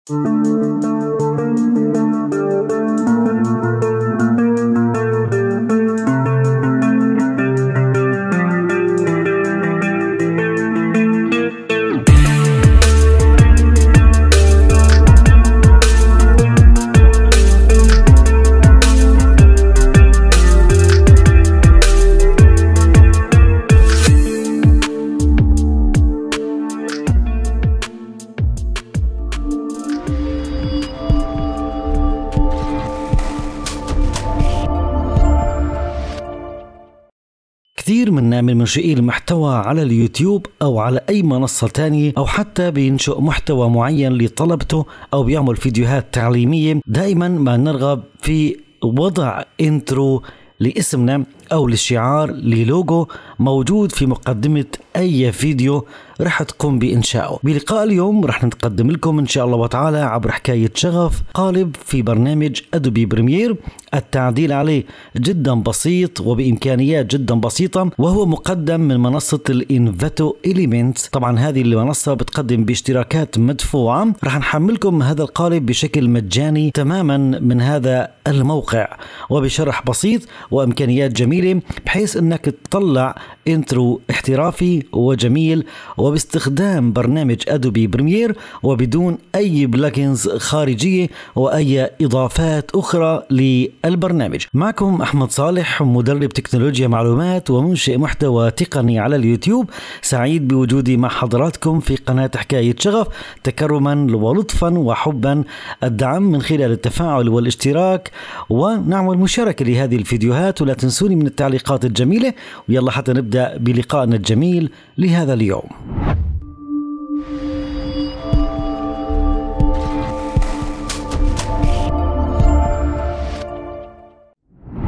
كثير من منشئي المحتوى على اليوتيوب أو على أي منصة تانية أو حتى بينشئ محتوى معين لطلبته أو بيعمل فيديوهات تعليمية، دائما ما نرغب في وضع انترو لاسمنا أو للشعار للوجو موجود في مقدمة أي فيديو رح تقوم بإنشائه. بلقاء اليوم رح نقدم لكم إن شاء الله وتعالى عبر حكاية شغف قالب في برنامج أدوبي بريمير. التعديل عليه جدا بسيط وبإمكانيات جدا بسيطة، وهو مقدم من منصة الانفاتو إليمنتس. طبعا هذه المنصة بتقدم باشتراكات مدفوعة. رح نحملكم هذا القالب بشكل مجاني تماما من هذا الموقع وبشرح بسيط وإمكانيات جميلة، بحيث أنك تطلع انترو احترافي وجميل وباستخدام برنامج أدوبي بريمير وبدون أي بلجنز خارجية وأي إضافات أخرى للبرنامج. معكم أحمد صالح، مدرب تكنولوجيا معلومات ومنشئ محتوى تقني على اليوتيوب. سعيد بوجودي مع حضراتكم في قناة حكاية شغف، تكرما ولطفا وحبا. الدعم من خلال التفاعل والاشتراك، ونعمل مشاركة لهذه الفيديوهات، ولا تنسوني من التعليقات الجميلة. ويلا حتى نبدأ بلقائنا الجميل لهذا اليوم.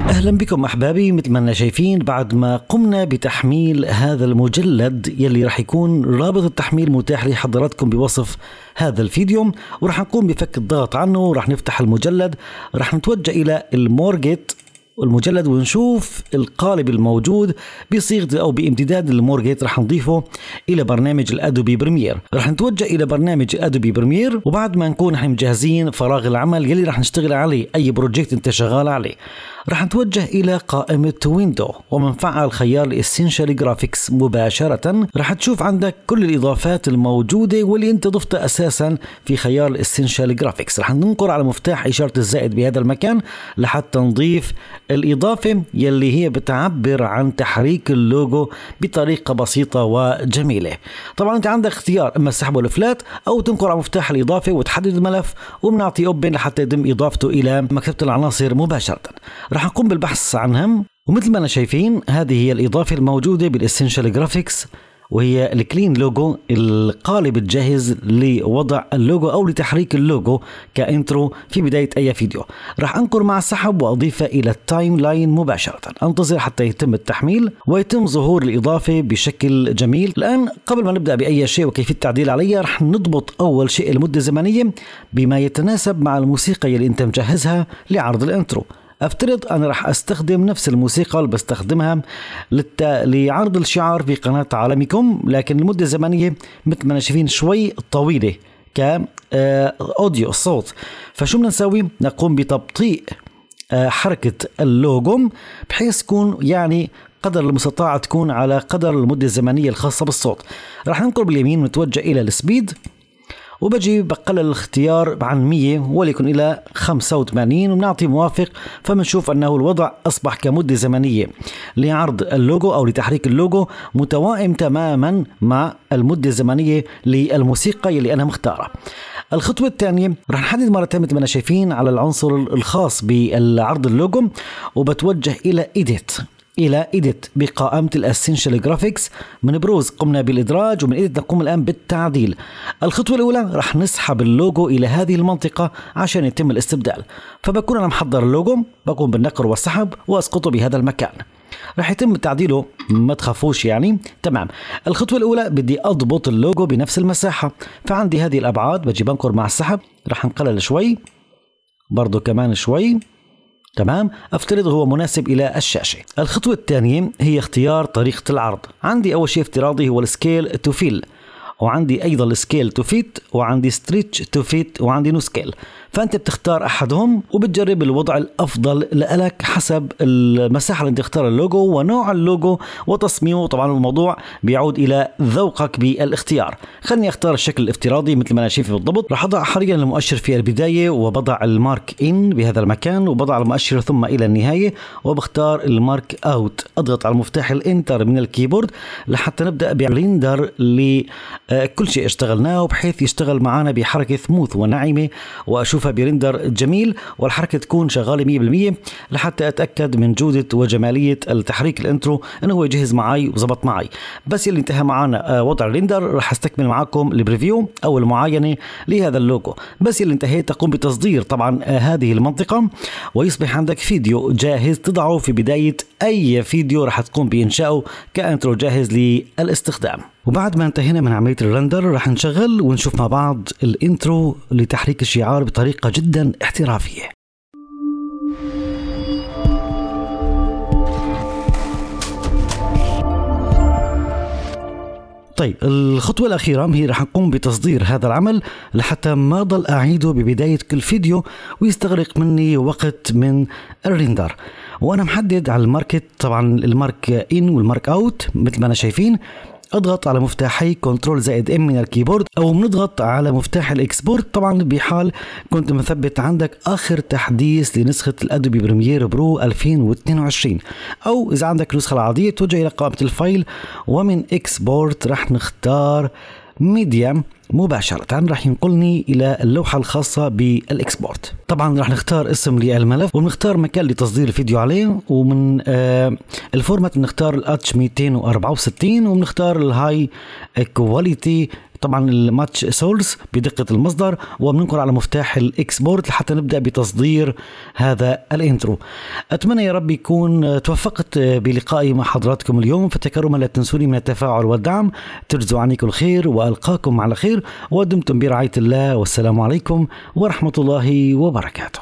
أهلا بكم أحبابي. مثل ما شايفين بعد ما قمنا بتحميل هذا المجلد يلي راح يكون رابط التحميل متاح لحضراتكم بوصف هذا الفيديو، وراح نقوم بفك الضغط عنه وراح نفتح المجلد. راح نتوجه إلى المورجيت المجلد ونشوف القالب الموجود بصيغة أو بامتداد المورجيت. راح نضيفه إلى برنامج الأدوبي بريمير. راح نتوجه إلى برنامج الأدوبي بريمير، وبعد ما نكون احنا مجهزين فراغ العمل يلي راح نشتغل عليه، أي بروجكت أنت شغال عليه، راح نتوجه إلى قائمة ويندو ومنفعل خيار الإسنشال جرافيكس مباشرة. راح تشوف عندك كل الإضافات الموجودة واللي أنت ضفتها أساسا في خيار الإسنشال جرافيكس. راح ننقر على مفتاح إشارة الزائد بهذا المكان لحتى نضيف الإضافة يلي هي بتعبر عن تحريك اللوجو بطريقة بسيطة وجميلة. طبعا أنت عندك اختيار إما السحب والإفلات أو تنقر على مفتاح الإضافة وتحدد الملف وبنعطي أوبن لحتى يتم إضافته إلى مكتبة العناصر مباشرة. راح نقوم بالبحث عنهم، ومثل ما شايفين هذه هي الإضافة الموجودة بالإسنشال جرافيكس، وهي الكلين لوجو، القالب الجاهز لوضع اللوجو أو لتحريك اللوجو كإنترو في بداية أي فيديو. راح أنقر مع السحب وأضيفه إلى التايم لاين مباشرة. أنتظر حتى يتم التحميل ويتم ظهور الإضافة بشكل جميل. الآن قبل ما نبدأ بأي شيء وكيفية التعديل عليها، راح نضبط أول شيء المدة الزمنية بما يتناسب مع الموسيقى اللي أنت مجهزها لعرض الإنترو. افترض انا راح استخدم نفس الموسيقى اللي بستخدمها لعرض الشعار في قناة عالمكم، لكن المدة الزمنية مثل ما شايفين شوي طويلة كأوديو الصوت. فشو بدنا نسوي؟ نقوم بتبطيء حركة اللوجو بحيث تكون يعني قدر المستطاع تكون على قدر المدة الزمنية الخاصة بالصوت. راح ننقل باليمين ونتوجه إلى السبيد، وبجي بقلل الاختيار عن 100 وليكن إلى 85 وبنعطي موافق. فبنشوف أنه الوضع أصبح كمدة زمنية لعرض اللوجو أو لتحريك اللوجو متوائم تماما مع المدة الزمنية للموسيقى اللي أنا مختارة. الخطوة الثانية راح نحدد مرة ثانية مثل ما شايفين على العنصر الخاص بالعرض اللوجو، وبتوجه إلى إيديت بقائمة الاسنشال جرافيكس. من بروز قمنا بالإدراج، ومن إيديت نقوم الآن بالتعديل. الخطوة الأولى راح نسحب اللوجو إلى هذه المنطقة عشان يتم الاستبدال. فبكون أنا محضر اللوجو، بقوم بالنقر والسحب وأسقطه بهذا المكان. راح يتم تعديله، ما تخافوش يعني. تمام. الخطوة الأولى بدي أضبط اللوجو بنفس المساحة، فعندي هذه الأبعاد، بجي بنقر مع السحب، راح نقلل شوي برضو كمان شوي. تمام. افترض هو مناسب الى الشاشة. الخطوة الثانية هي اختيار طريقة العرض. عندي اول شيء افتراضي هو السكيل تو فيل، وعندي ايضا سكيل تو فيت، وعندي ستريتش تو فيت، وعندي نو سكيل. فانت بتختار احدهم وبتجرب الوضع الافضل لك حسب المساحه اللي انت تختار اللوجو ونوع اللوجو وتصميمه. طبعا الموضوع بيعود الى ذوقك بالاختيار. خليني اختار الشكل الافتراضي مثل ما انا شايف بالضبط. راح اضع حاليا المؤشر في البدايه وبضع المارك ان بهذا المكان، وبضع المؤشر ثم الى النهايه وبختار المارك اوت. اضغط على مفتاح الانتر من الكيبورد لحتى نبدا بريندر لكل شيء اشتغلناه، بحيث يشتغل معنا بحركه سموث وناعمه واشوفها بريندر جميل والحركه تكون شغاله 100% لحتى اتاكد من جوده وجماليه التحريك الانترو انه هو يجهز معي وزبط معي. بس اللي انتهى معنا وضع الريندر راح استكمل معكم البريفيو او المعاينه لهذا اللوجو. بس اللي انتهيت تقوم بتصدير طبعا هذه المنطقه ويصبح عندك فيديو جاهز تضعه في بدايه اي فيديو راح تقوم بانشائه كانترو جاهز للاستخدام. وبعد ما انتهينا من عمليه الرندر راح نشغل ونشوف مع بعض الانترو لتحريك الشعار بطريقه جدا احترافيه. طيب الخطوة الأخيرة هي رح نقوم بتصدير هذا العمل لحتى ما ضل أعيده ببداية كل فيديو ويستغرق مني وقت من الريندر. وأنا محدد على الماركت طبعا المارك إن والمارك أوت مثل ما أنا شايفين. اضغط على مفتاحي كنترول زائد ام من الكيبورد او بنضغط على مفتاح الاكسبورت طبعا بحال كنت مثبت عندك اخر تحديث لنسخه الادوبي بريمير برو 2022، او اذا عندك النسخه العاديه توجه الى قائمه الفايل ومن اكسبورت راح نختار ميديا مباشرة راح ينقلني إلى اللوحة الخاصة بالإكسبورت. طبعا راح نختار اسم للملف وبنختار مكان لتصدير الفيديو عليه، ومن الفورمات بنختار الاتش 264 وبنختار الهاي كواليتي طبعا الماتش سورس بدقة المصدر، وبننقل على مفتاح الاكسبورت لحتى نبدأ بتصدير هذا الانترو. اتمنى يا رب يكون توفقت بلقائي مع حضراتكم اليوم، فتكرما لا تنسوني من التفاعل والدعم. ترجو عني كل خير والقاكم على خير ودمتم برعاية الله، والسلام عليكم ورحمة الله وبركاته.